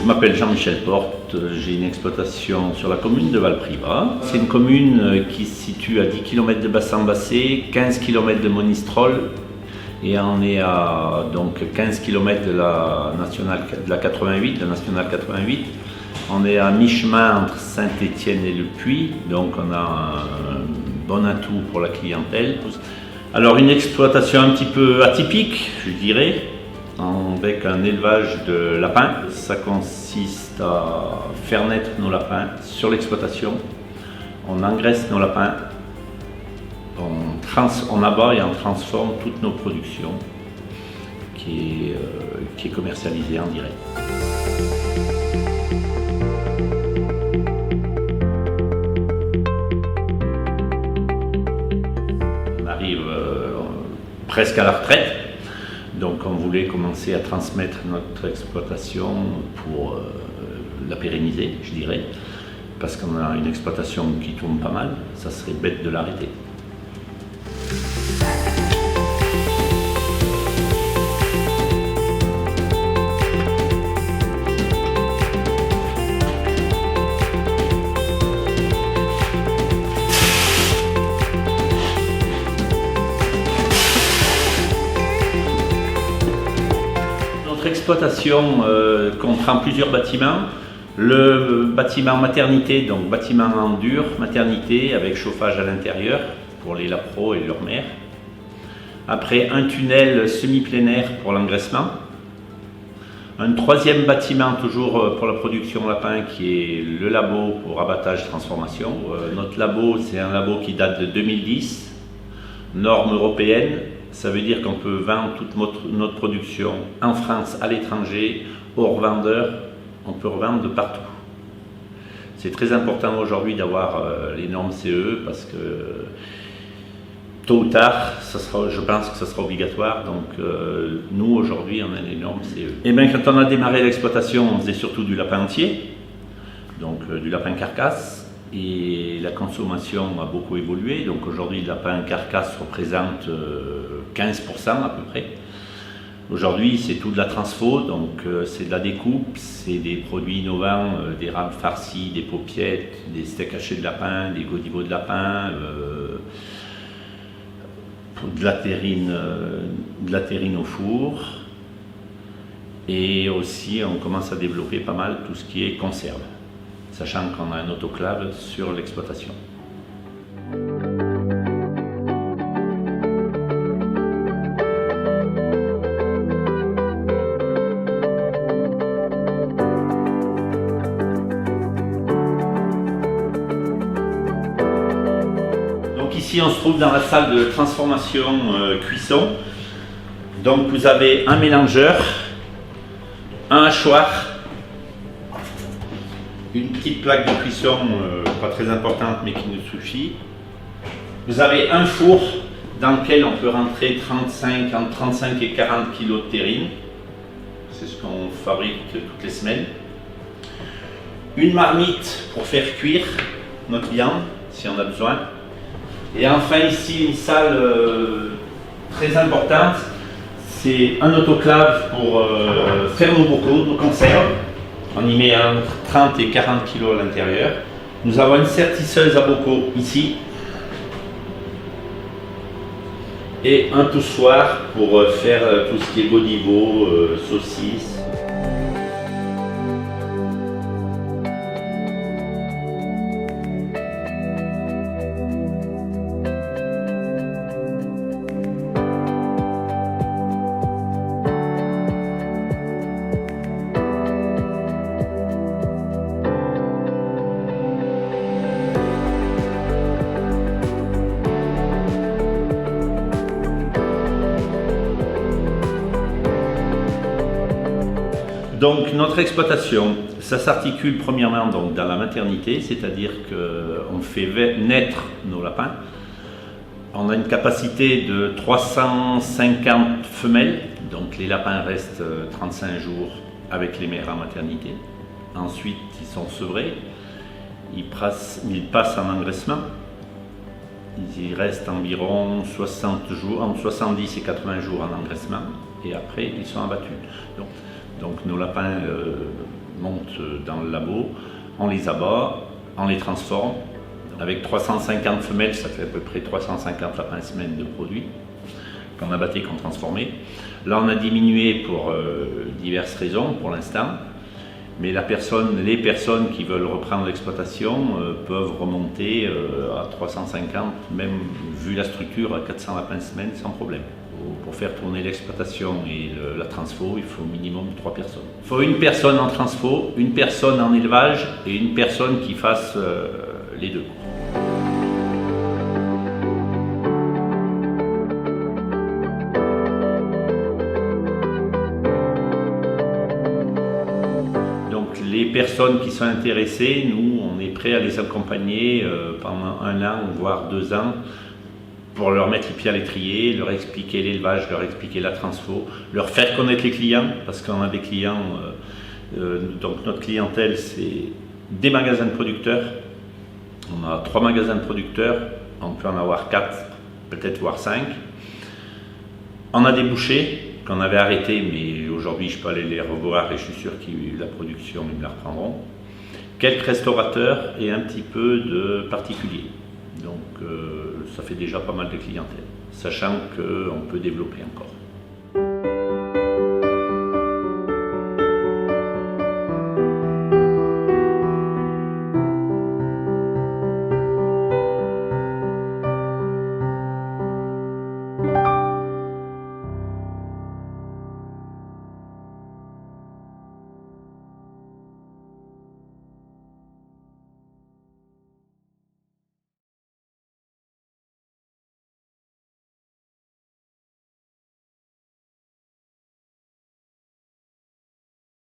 m'appelle Jean-Michel Porte, j'ai une exploitation sur la commune de Valprivat. C'est une commune qui se situe à 10 km de Bassan-Bassé, 15 km de Monistrol et on est à donc 15 km de la nationale 88. On est à mi-chemin entre Saint-Étienne et Le Puy, donc on a un bon atout pour la clientèle. Alors une exploitation un petit peu atypique, je dirais, avec un élevage de lapins. Ça consiste à faire naître nos lapins sur l'exploitation. On engraisse nos lapins, on abat et on transforme toutes nos productions qui est commercialisée en direct. On arrive presque à la retraite. Donc on voulait commencer à transmettre notre exploitation pour la pérenniser, je dirais, parce qu'on a une exploitation qui tourne pas mal, ça serait bête de l'arrêter. Notre exploitation comprend plusieurs bâtiments. Le bâtiment maternité, donc bâtiment en dur, maternité avec chauffage à l'intérieur pour les lapros et leur mère. Après un tunnel semi-plein air pour l'engraissement. Un troisième bâtiment toujours pour la production lapin qui est le labo pour abattage transformation. Notre labo, c'est un labo qui date de 2010, norme européenne. Ça veut dire qu'on peut vendre toute notre production en France, à l'étranger, aux revendeurs. On peut revendre de partout. C'est très important aujourd'hui d'avoir les normes CE parce que tôt ou tard, je pense que ça sera obligatoire. Donc nous aujourd'hui, on a les normes CE. Et bien quand on a démarré l'exploitation, on faisait surtout du lapin entier, donc du lapin carcasse. Et la consommation a beaucoup évolué, donc aujourd'hui le lapin carcasse représente 15% à peu près. Aujourd'hui c'est tout de la transfo, donc c'est de la découpe, c'est des produits innovants, des rames farcies, des paupiettes, des steaks hachés de lapin, des godibots de lapin, de la terrine au four. Et aussi on commence à développer pas mal tout ce qui est conserve, sachant qu'on a un autoclave sur l'exploitation. Donc ici on se trouve dans la salle de transformation cuisson. Donc vous avez un mélangeur, un hachoir, une petite plaque de cuisson, pas très importante mais qui nous suffit. Vous avez un four dans lequel on peut rentrer entre 35 et 40 kg de terrine. C'est ce qu'on fabrique toutes les semaines. Une marmite pour faire cuire notre viande si on a besoin. Et enfin ici une salle très importante, c'est un autoclave pour faire nos bocaux, nos conserves. On y met entre 30 et 40 kg à l'intérieur. Nous avons une sertisseuse à bocaux ici. Et un poussoir pour faire tout ce qui est godibo, saucisses. Donc notre exploitation, ça s'articule premièrement donc, dans la maternité, c'est-à-dire qu'on fait naître nos lapins. On a une capacité de 350 femelles, donc les lapins restent 35 jours avec les mères en maternité. Ensuite, ils sont sevrés, ils passent en engraissement. Ils y restent environ 60 jours, entre 70 et 80 jours en engraissement, et après ils sont abattus. Donc nos lapins montent dans le labo, on les abat, on les transforme. Avec 350 femelles, ça fait à peu près 350 lapins semaine de produits qu'on abattait, qu'on transformait. Là, on a diminué pour diverses raisons pour l'instant, mais les personnes qui veulent reprendre l'exploitation peuvent remonter à 350, même vu la structure, à 400 lapins semaine sans problème. Pour faire tourner l'exploitation et la transfo, il faut au minimum 3 personnes. Il faut une personne en transfo, une personne en élevage et une personne qui fasse les deux. Les personnes qui sont intéressées, nous, on est prêt à les accompagner pendant 1 an, voire 2 ans, pour leur mettre les pieds à l'étrier, leur expliquer l'élevage, leur expliquer la transfo, leur faire connaître les clients, parce qu'on a des clients, donc notre clientèle, c'est des magasins de producteurs. On a 3 magasins de producteurs, on peut en avoir 4, peut-être voire 5. On a des bouchers qu'on avait arrêtés, mais aujourd'hui je peux aller les revoir et je suis sûr que la production, ils me la reprendront. Quelques restaurateurs et un petit peu de particuliers. Donc ça fait déjà pas mal de clientèle, sachant qu'on peut développer encore.